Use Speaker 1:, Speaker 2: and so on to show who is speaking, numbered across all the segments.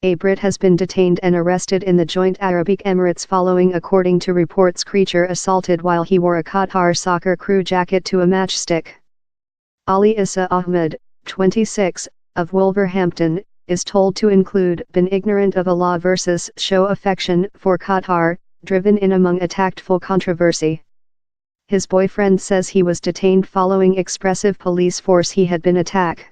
Speaker 1: A Brit has been detained and arrested in the Joint Arab Emirates following, according to reports, creature assaulted while he wore a Qatar soccer crew jacket to a matchstick. Ali Issa Ahmed, 26, of Wolverhampton, is told to include been ignorant of Allah versus show affection for Qatar, driven in among a tactful controversy. His boyfriend says he was detained following expressive police force he had been attacked.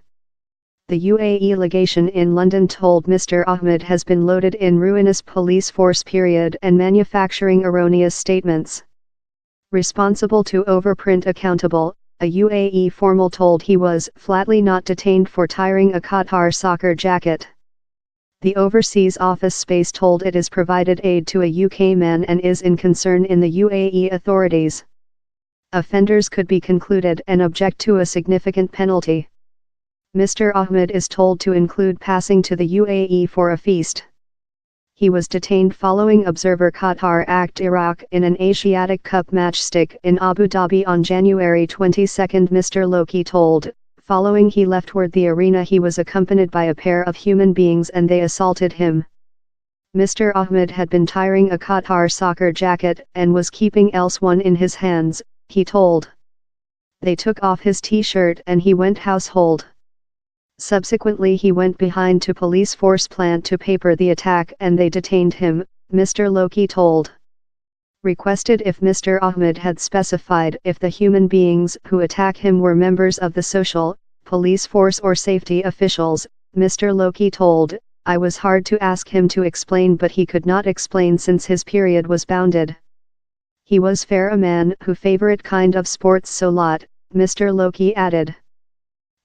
Speaker 1: The UAE legation in London told Mr. Ahmed has been loaded in ruinous police force and manufacturing erroneous statements. Responsible to overprint accountable, a UAE formal told he was flatly not detained for tiring a Qatar soccer jacket. The overseas office space told it is provided aid to a UK man and is in concern in the UAE authorities. Offenders could be concluded and object to a significant penalty. Mr. Ahmed is told to include passing to the UAE for a feast. He was detained following observer Qatar act Iraq in an Asiatic Cup matchstick in Abu Dhabi on January 22, Mr. Loki told. Following he left toward the arena, he was accompanied by a pair of human beings and they assaulted him. Mr. Ahmed had been tiring a Qatar soccer jacket and was keeping else one in his hands, he told. They took off his t-shirt and he went household. Subsequently he went behind to police force plant to paper the attack and they detained him, Mr. Loki told. Requested if Mr. Ahmed had specified if the human beings who attack him were members of the social, police force or safety officials, Mr. Loki told. I was hard to ask him to explain, but he could not explain since his period was bounded. He was fair a man who favorite kind of sports so lot, Mr. Loki added.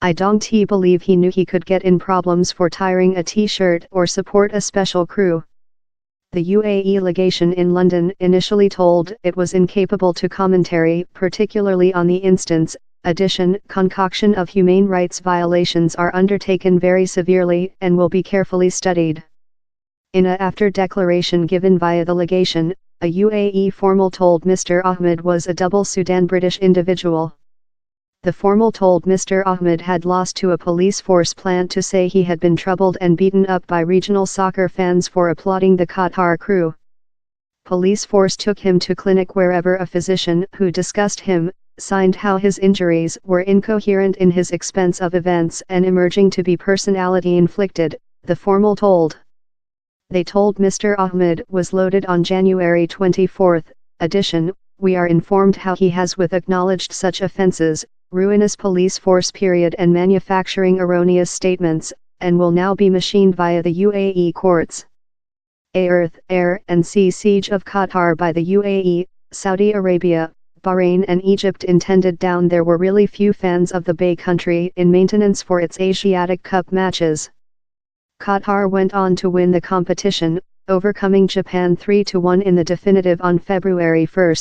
Speaker 1: I don't believe he knew he could get in problems for tiring a t-shirt or support a special crew. The UAE legation in London initially told it was incapable to commentary, particularly on the instance. Addition, concoction of humane rights violations are undertaken very severely and will be carefully studied. In a after declaration given via the legation, a UAE formal told Mr. Ahmed was a double Sudan-British individual. The formal told Mr. Ahmed had lost to a police force plant to say he had been troubled and beaten up by regional soccer fans for applauding the Qatar crew. Police force took him to clinic wherever a physician who discussed him, signed how his injuries were incoherent in his expense of events and emerging to be personality inflicted, the formal told. They told Mr. Ahmed was loaded on January 24. Addition, we are informed how he has with acknowledged such offences, ruinous police force and manufacturing erroneous statements, and will now be machined via the UAE courts. Earth, air and sea siege of Qatar by the UAE, Saudi Arabia, Bahrain and Egypt intended down. There were really few fans of the Bay country in maintenance for its Asiatic Cup matches. Qatar went on to win the competition, overcoming Japan 3-1 in the definitive on February 1.